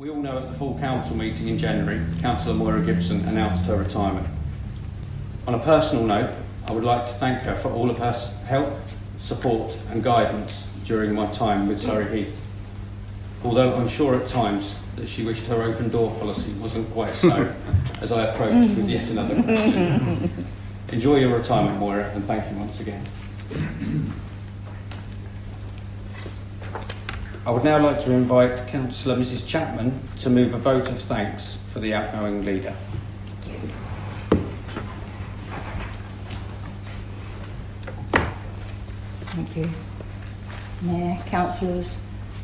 We all know at the full council meeting in January, Cllr Moira Gibson announced her retirement. On a personal note, I would like to thank her for all of her help, support and guidance during my time with Surrey Heath. Although I'm sure at times that she wished her open door policy wasn't quite so as I approached with yet another question. Enjoy your retirement, Moira, and thank you once again. I would now like to invite Councillor Mrs Chapman to move a vote of thanks for the outgoing leader. Thank you. Mayor, councillors,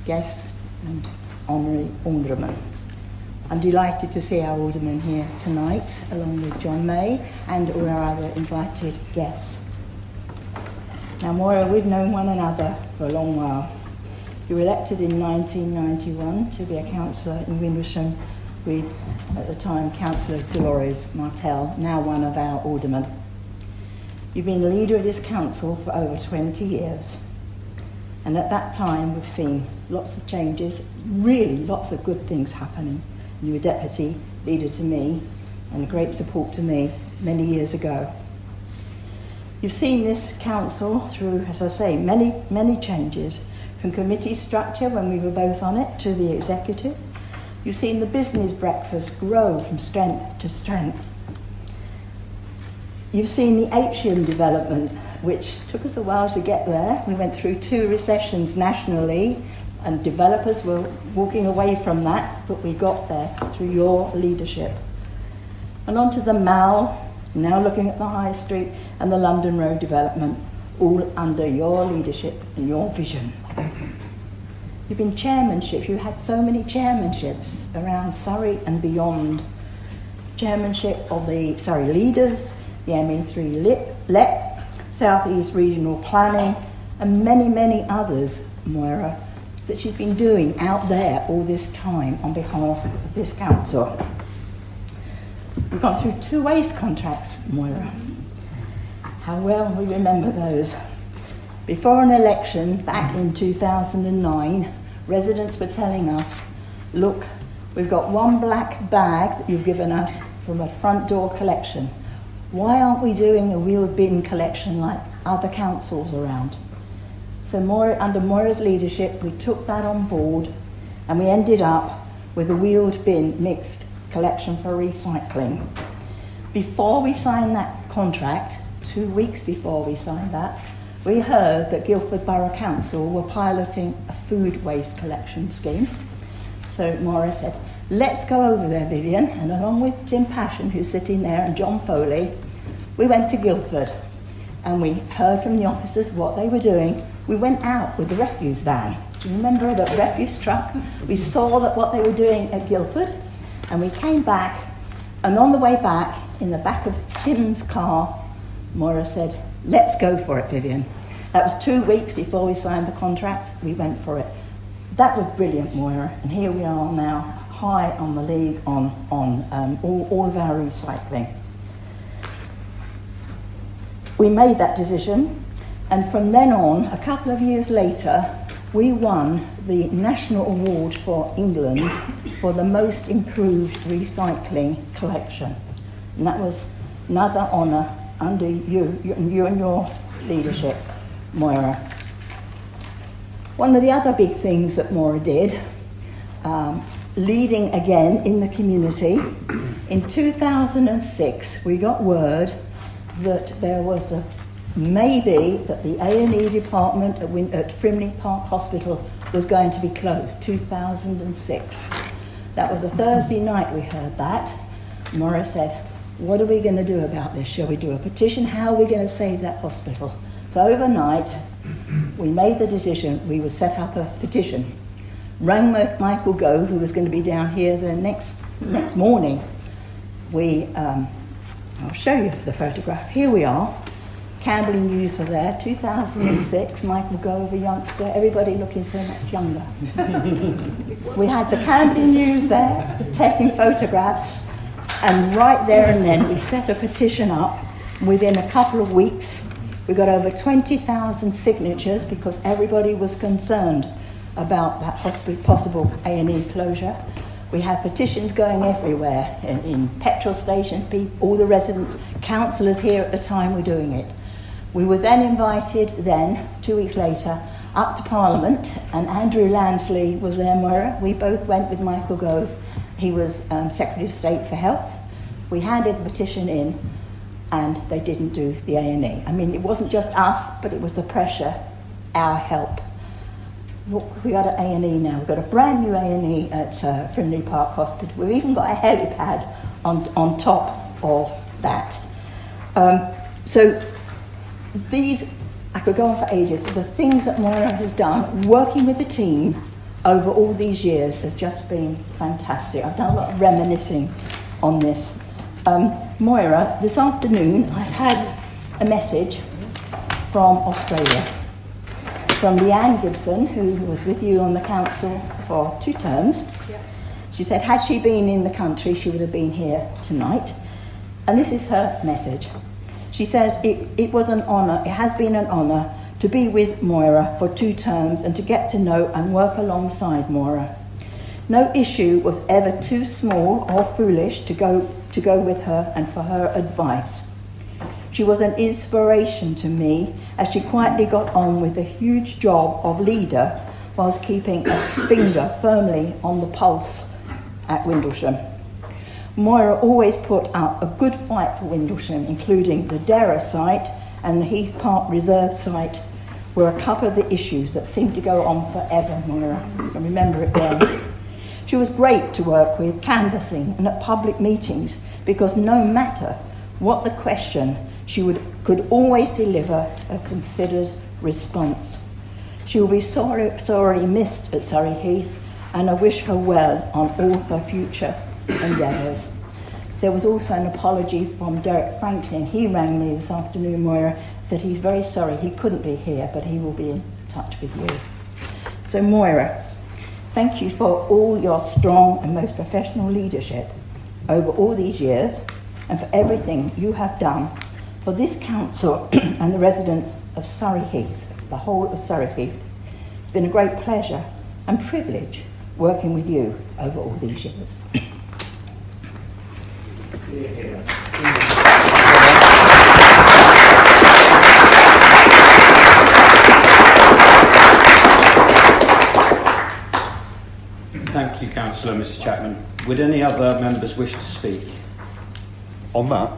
guests and honorary aldermen. I'm delighted to see our aldermen here tonight, along with John May and all our other invited guests. Now, Moira, we've known one another for a long while. You were elected in 1991 to be a councillor in Windlesham with, at the time, Councillor Dolores Martell, now one of our aldermen. You've been the leader of this council for over 20 years. And at that time, we've seen lots of changes, really lots of good things happening. You were deputy leader to me and a great support to me many years ago. You've seen this council through, as I say, many changes, from committee structure when we were both on it to the executive. You've seen the business breakfast grow from strength to strength. You've seen the atrium development, which took us a while to get there. We went through 2 recessions nationally, and developers were walking away from that, but we got there through your leadership. And onto the Mall, now looking at the High Street and the London Road development, all under your leadership and your vision. You've been chairmanship, you've had so many chairmanships around Surrey and beyond. Chairmanship of the Surrey Leaders, the ME3 LEP, South East Regional Planning, and many others, Moira, that you've been doing out there all this time on behalf of this council. We've gone through 2 waste contracts, Moira. How well we remember those. Before an election back in 2009, residents were telling us, look, we've got 1 black bag that you've given us from a front door collection. Why aren't we doing a wheeled bin collection like other councils around? So under Moira's leadership, we took that on board and we ended up with a wheeled bin mixed collection for recycling. Before we signed that contract, 2 weeks before we signed that, we heard that Cllr Borough Council were piloting a food waste collection scheme. So Moira said, let's go over there, Vivian, and along with Tim Passion, who's sitting there, and John Foley, we went to Guildford and we heard from the officers what they were doing. We went out with the refuse van. Do you remember the refuse truck? We saw that what they were doing at Guildford, and we came back, and on the way back, in the back of Tim's car, Moira said, let's go for it, Vivian. That was 2 weeks before we signed the contract. We went for it. That was brilliant, Moira, and here we are now, high on the league on all of our recycling. We made that decision, and from then on, a couple of years later, we won the National Award for England for the most improved recycling collection. And that was another honour under you and your leadership, Moira. One of the other big things that Moira did, leading again in the community, in 2006 we got word that there was maybe that the A&E department at Frimley Park Hospital was going to be closed, 2006. That was a Thursday night we heard that. Moira said, what are we going to do about this? Shall we do a petition? How are we going to save that hospital? So overnight, we made the decision we would set up a petition. Rang Michael Gove, who was going to be down here the next morning. I'll show you the photograph. Here we are. Camberley News were there, 2006, Michael Gove, a youngster, everybody looking so much younger. We had the Camberley News there, taking photographs, and right there and then we set a petition up. Within a couple of weeks, we got over 20,000 signatures because everybody was concerned about that possible A&E closure. We had petitions going everywhere, in petrol stations, all the residents, councillors here at the time were doing it. We were then invited, 2 weeks later, up to Parliament, and Andrew Lansley was there, Moira. We both went with Michael Gove. He was Secretary of State for Health. We handed the petition in, and they didn't do the A&E. I mean, it wasn't just us, but it was the pressure, our help. Look, we got an A&E now. We've got a brand new A&E at Frimley Park Hospital. We've even got a helipad on top of that. So these, I could go on for ages. The things that Moira has done, working with the team over all these years, has just been fantastic. I've done a lot of reminiscing on this. Moira, this afternoon I've had a message from Australia, from Leanne Gibson, who was with you on the council for 2 terms. Yeah. She said, had she been in the country, she would have been here tonight. And this is her message. She says, it was an honour, it has been an honour to be with Moira for 2 terms and to get to know and work alongside Moira. No issue was ever too small or foolish to go with her and for her advice. She was an inspiration to me as she quietly got on with the huge job of leader whilst keeping a finger firmly on the pulse at Windlesham. Moira always put up a good fight for Windlesham, including the Darragh site and the Heath Park Reserve site were a couple of the issues that seemed to go on forever, Moira. I remember it well. She was great to work with, canvassing and at public meetings, because no matter what the question, she could always deliver a considered response. She will be sorely missed at Surrey Heath, and I wish her well on all her future endeavours. There was also an apology from Derek Franklin. He rang me this afternoon, Moira, said he's very sorry he couldn't be here, but he will be in touch with you. So Moira, thank you for all your strong and most professional leadership over all these years, and for everything you have done for this council and the residents of Surrey Heath, the whole of Surrey Heath. It's been a great pleasure and privilege working with you over all these years. Thank you, Councillor, Mrs. Chapman. Would any other members wish to speak? On that?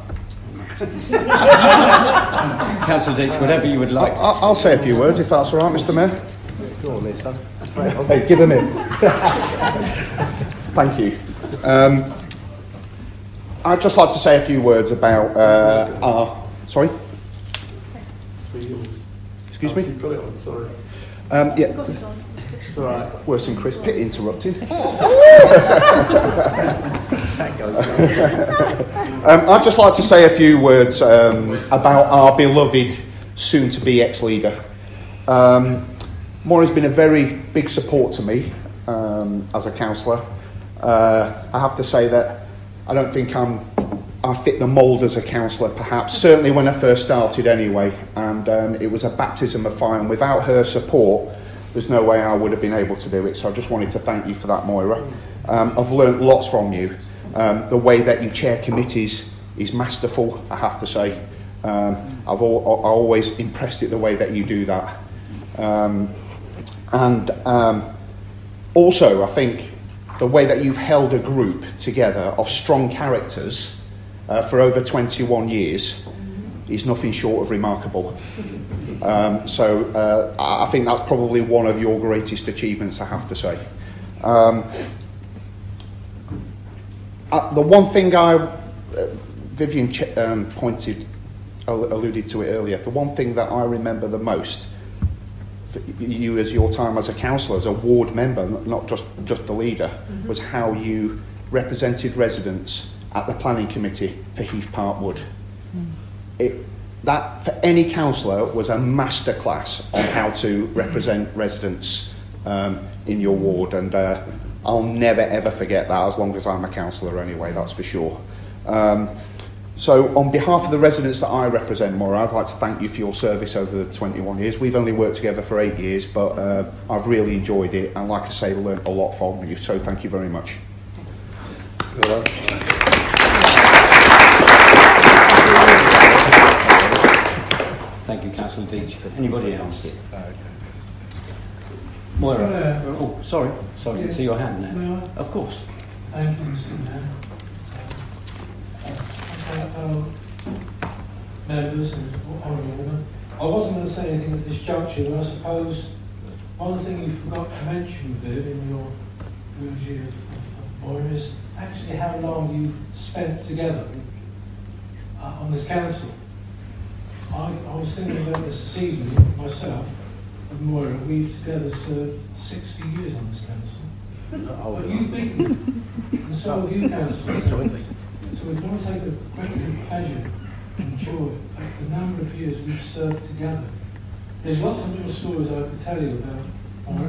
Councillor Deach, whatever you would like. I'll say a few words, if that's all right, Mr. Mayor. Go on, son. Hey, give him in. Thank you. I'd just like to say a few words about our... Sorry? Excuse me? You've got it on, sorry. Yeah. It's all right. Worse than Chris Pitt interrupted. I'd just like to say a few words about our beloved soon-to-be ex-leader. Moira's been a very big support to me as a councillor. I have to say that I don't think I fit the mould as a councillor, perhaps. Certainly when I first started anyway. And it was a baptism of fire. And without her support, there's no way I would have been able to do it. So I just wanted to thank you for that, Moira. I've learnt lots from you. The way that you chair committees is masterful, I have to say. I'm always impressed at the way that you do that. Also, I think the way that you've held a group together of strong characters for over 21 years is nothing short of remarkable. So I think that's probably one of your greatest achievements, I have to say. The one thing Vivian alluded to it earlier, the one thing that I remember the most for you as your time as a councillor, as a ward member, not just the leader, was how you represented residents at the planning committee for Heath Park Wood. That, for any councillor, was a masterclass on how to represent residents in your ward, and I'll never ever forget that, as long as I'm a councillor anyway, that's for sure. So on behalf of the residents that I represent, Moira, I'd like to thank you for your service over the 21 years. We've only worked together for 8 years, but I've really enjoyed it, and like I say, learned a lot from you, so thank you very much. Well done. Thank you, Councillor Deach. Anybody else? Moira. Oh, sorry. Sorry, I can see your hand there. May I? Of course. Thank you, Mr. Mayor. Members and honourable women. I wasn't going to say anything at this juncture, but I suppose one thing you forgot to mention, Viv, in your eulogy of Moira is actually how long you've spent together on this council. I was thinking about this evening, myself and Moira. We've together served 60 years on this council. But you've beaten me, and so have you, councillors. So we're going to take a great deal of pleasure and joy at the number of years we've served together. There's lots of little stories I could tell you about.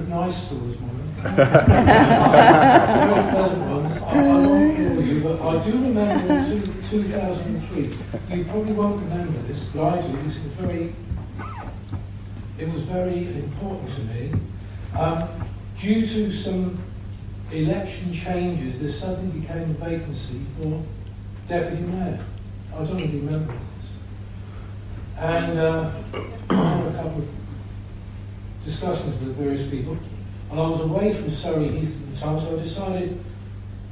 Nice stories, Moira. Very pleasant ones. I won't bore you, but I do remember in 2003. You probably won't remember this, but I do. It was very important to me. Due to some election changes, there suddenly became a vacancy for deputy mayor. I don't know if you remember this. And I had a couple of discussions with various people, and I was away from Surrey Heath at the time, so I decided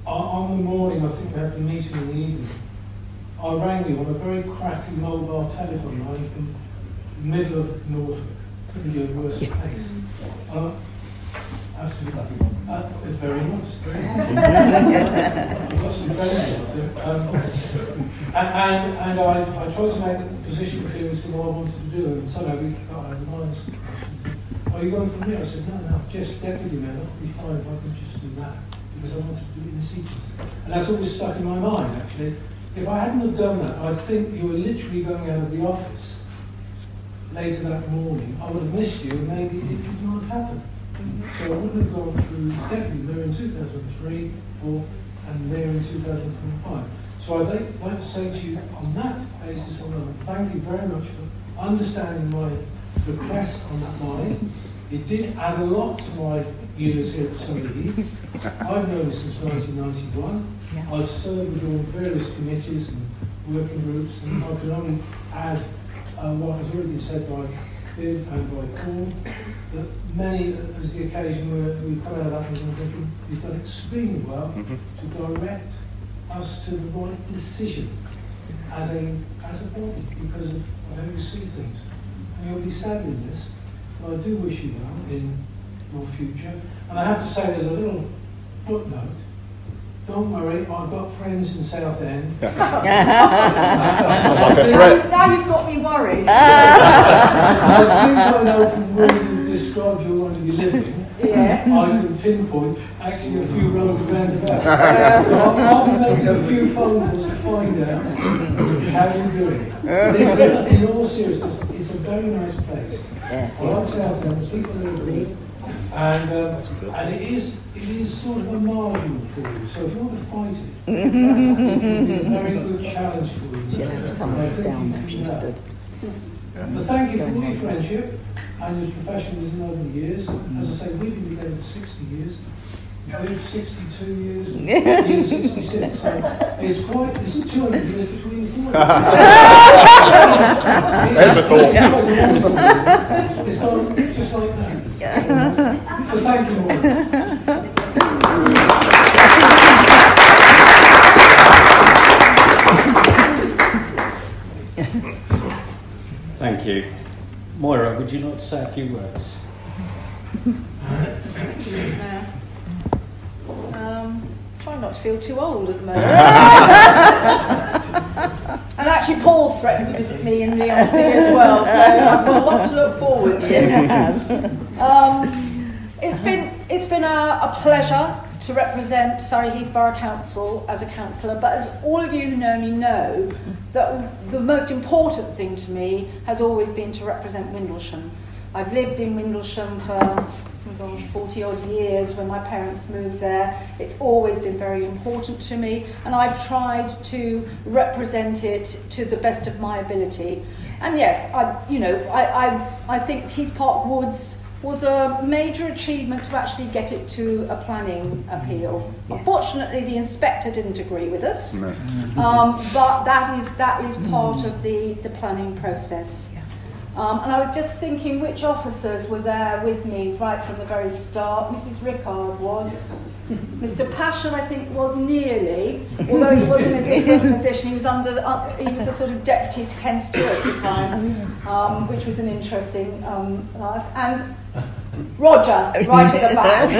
on the morning, I think we had the meeting in the evening, I rang you on a very crackly mobile telephone line from the middle of Norfolk. Couldn't be a worse place. Absolutely. It's very nice. I've got some friends here, I think. And I tried to make the position clear as to what I wanted to do, and somehow we thought I had lines. Are you going from here? I said, no, just deputy mayor. That would be fine if I could just do that, because I wanted to do it in sequence. And that's always stuck in my mind, actually. If I hadn't have done that, I think you were literally going out of the office later that morning. I would have missed you, and maybe it would not have happened. So I wouldn't have gone through deputy mayor in 2003, 4, and mayor in 2005. So I'd like to say to you, on that basis alone, thank you very much for understanding my request on that line. It did add a lot to my years here at Surrey Heath. I've known you since 1991. I've served with you on various committees and working groups, and I can only add what has already been said by Viv and by Paul, that many, as the occasion where we've come out of that meeting thinking you've done extremely well to direct us to the right decision as a body, because of how you see things. And you'll be sad in this, but I do wish you well in your future. And I have to say, there's a little footnote. Don't worry, I've got friends in Southend. Sounds like a threat. Now you've got me worried. I think I know from where you've described you're going to be living. Yes. I can pinpoint actually a few roads around about. So I'll be making a few phone calls to find out how you're doing. In all seriousness, it's a very nice place. I like Southend, the people are good, and it is sort of a marginal for you. So if you want to fight it, it will be a very good challenge for you. Someone's down there, she's stood. But thank you for all your friendship and your professionalism over the years. As I say, we've been together for 60 years. We've 62 years, you're 66, so it's 200 years between the four. There's a thought. It's gone just like that. So thank you all. Thank you. Moira, would you like to say a few words? Try not to feel too old at the moment. And actually Paul's threatened to visit me in the LC as well, so I've got a lot to look forward to. It's been a pleasure to represent Surrey Heath Borough Council as a councillor, but as all of you who know me know, that the most important thing to me has always been to represent Windlesham. I've lived in Windlesham for 40 odd years when my parents moved there. It's always been very important to me, and I've tried to represent it to the best of my ability. And yes, I think Heath Park Woods was a major achievement to actually get it to a planning appeal. Unfortunately, the inspector didn't agree with us, but that is part of the planning process. And I was just thinking which officers were there with me right from the very start. Mrs. Rickard was. Mr. Passion, I think, was nearly, although he was in a different position. He was he was a sort of deputy to Ken Stewart at the time, which was an interesting life. And Roger, right at the back.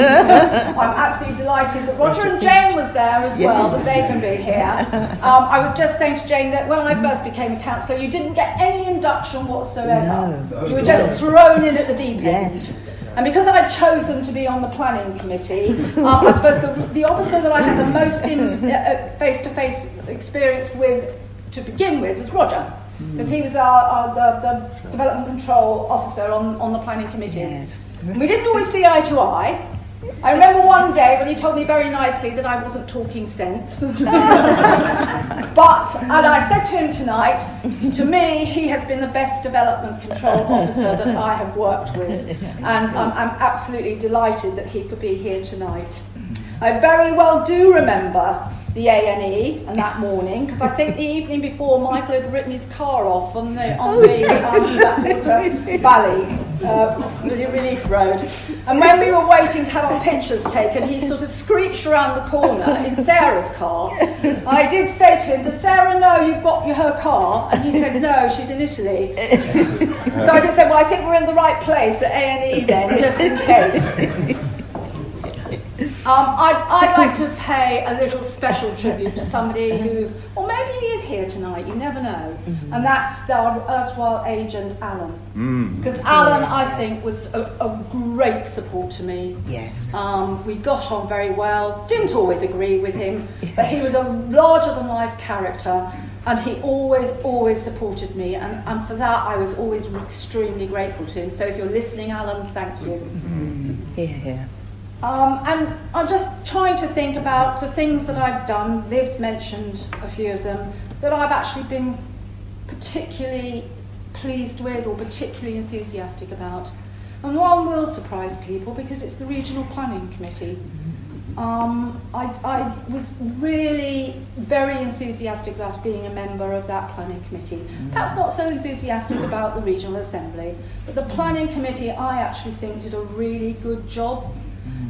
I'm absolutely delighted that Roger and Jane was there as well, that they can be here. I was just saying to Jane that when I first became a councillor, you didn't get any induction whatsoever. No. You were just thrown in at the deep end. Yes. And because I'd chosen to be on the planning committee, I suppose the officer that I had the most face-to-face experience with to begin with was Roger, because he was the development control officer on the planning committee. Yes. We didn't always see eye to eye. I remember one day when he told me very nicely that I wasn't talking sense. And I said to him tonight, to me, he has been the best development control officer that I have worked with. And I'm absolutely delighted that he could be here tonight. I very well do remember the A&E and that morning, because I think the evening before Michael had written his car off on the Blackwater Valley Relief Road. And when we were waiting to have our pictures taken, he sort of screeched around the corner in Sarah's car. And I did say to him, does Sarah know you've got her car? And he said, no, she's in Italy. So I did say, well, I think we're in the right place at A&E then, just in case. I'd like to pay a little special tribute to somebody who, or maybe he is here tonight, you never know, and that's our erstwhile agent, Alan. Because Alan, I think, was a great support to me. Yes. We got on very well, didn't always agree with him, but he was a larger-than-life character, and he always supported me, and for that I was always extremely grateful to him. So if you're listening, Alan, thank you. Yeah. And I'm just trying to think about the things that I've done. Liv's mentioned a few of them that I've actually been particularly pleased with or particularly enthusiastic about. And one will surprise people because it's the Regional Planning Committee. I was really very enthusiastic about being a member of that planning committee. Perhaps not so enthusiastic about the Regional Assembly, but the planning committee I actually think did a really good job.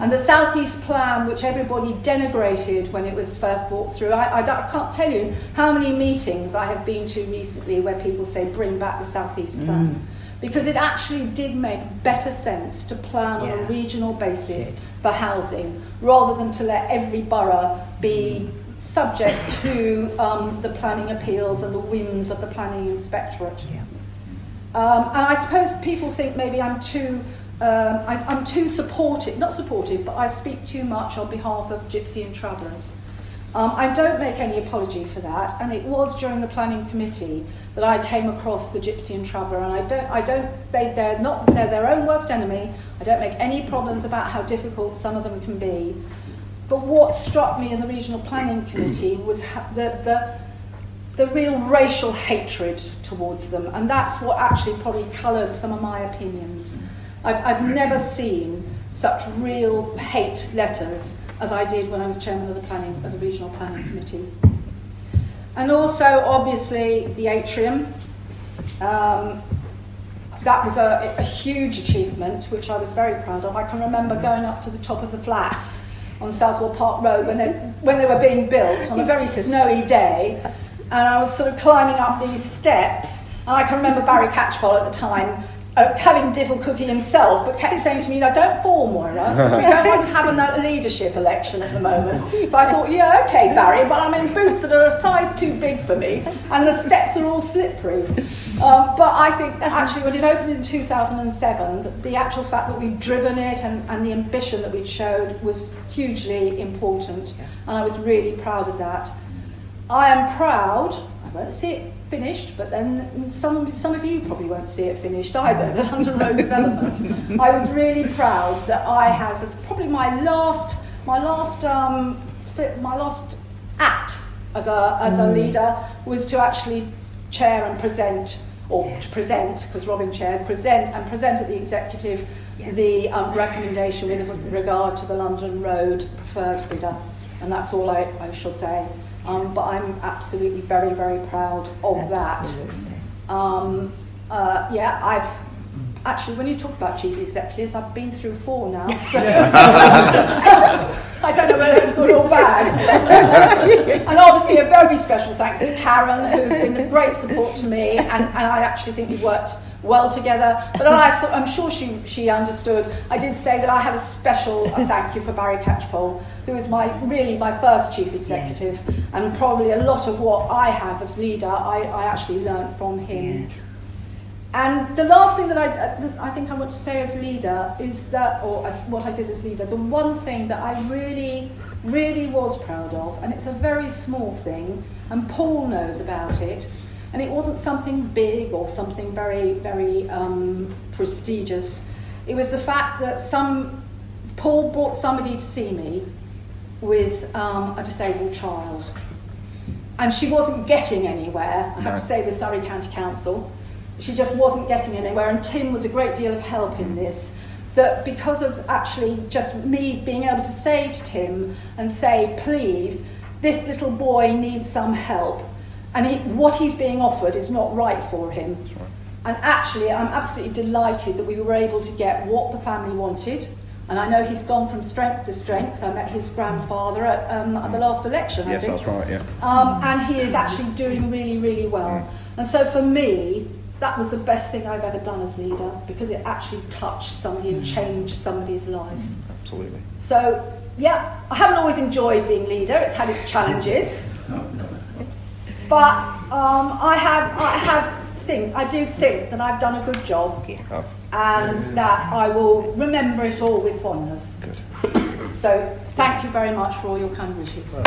And the South East Plan, which everybody denigrated when it was first brought through, I can't tell you how many meetings I have been to recently where people say, bring back the South East Plan. Because it actually did make better sense to plan on a regional basis for housing, rather than to let every borough be subject to the planning appeals and the whims of the planning inspectorate. And I suppose people think maybe I'm too supportive, not supportive, but I speak too much on behalf of Gypsy and Travellers. I don't make any apology for that, and it was during the planning committee that I came across the Gypsy and Traveller, and they're their own worst enemy. I don't make any problems about how difficult some of them can be. But what struck me in the Regional Planning Committee was the real racial hatred towards them, and that's what actually probably coloured some of my opinions. I've never seen such real hate letters as I did when I was chairman of the Regional Planning Committee. And also, obviously, the atrium. That was a huge achievement, which I was very proud of. I can remember going up to the top of the flats on Southwell Park Road when they were being built on a very snowy day, and I was sort of climbing up these steps, and I can remember Barry Catchpole at the time having difficulty himself, but kept saying to me, "No, don't fall, Moira, because we don't want to have a leadership election at the moment." So I thought, yeah, okay, Barry, but I'm in boots that are a size too big for me, and the steps are all slippery. But I think that actually when it opened in 2007, the actual fact that we'd driven it and the ambition that we'd showed was hugely important, and I was really proud of that. I am proud, I won't see it finished, but then some of you probably won't see it finished either, that under road development. I was really proud that I has, as probably my last act as a leader was to actually chair and present, or to present, because Robin chaired, present at the executive the recommendation with regard to the London Road preferred bidder, and that's all I shall say. But I'm absolutely very, very proud of that. Yeah, I've actually, when you talk about chief executives, I've been through 4 now, so I don't know whether it's good or bad. And obviously a very special thanks to Karen, who's been a great support to me, and I actually think we've worked well together. But I'm sure she understood. I did say that I had a special thank you for Barry Catchpole, who is really my first chief executive, and probably a lot of what I have as leader, I actually learned from him. Yes. And the last thing that I think I want to say as leader is that, or as what I did as leader, the one thing that I really, really was proud of, and it's a very small thing, and Paul knows about it, and it wasn't something big or something very, very prestigious. It was the fact that Paul brought somebody to see me with a disabled child, and she wasn't getting anywhere, I have to say, with Surrey County Council. She just wasn't getting anywhere, and Tim was a great deal of help in this. That because of actually just me being able to say to Tim and say, please, this little boy needs some help, and what he's being offered is not right for him. That's right. And actually, I'm absolutely delighted that we were able to get what the family wanted. And I know he's gone from strength to strength. I met his grandfather at the last election, I think. Yes, that's right, yeah. And he is actually doing really, really well. And so for me, that was the best thing I've ever done as leader, because it actually touched somebody and changed somebody's life. Absolutely. So, yeah, I haven't always enjoyed being leader. It's had its challenges. But I do think that I've done a good job, and that I will remember it all with fondness. Good. So, thank you very much for all your kind wishes.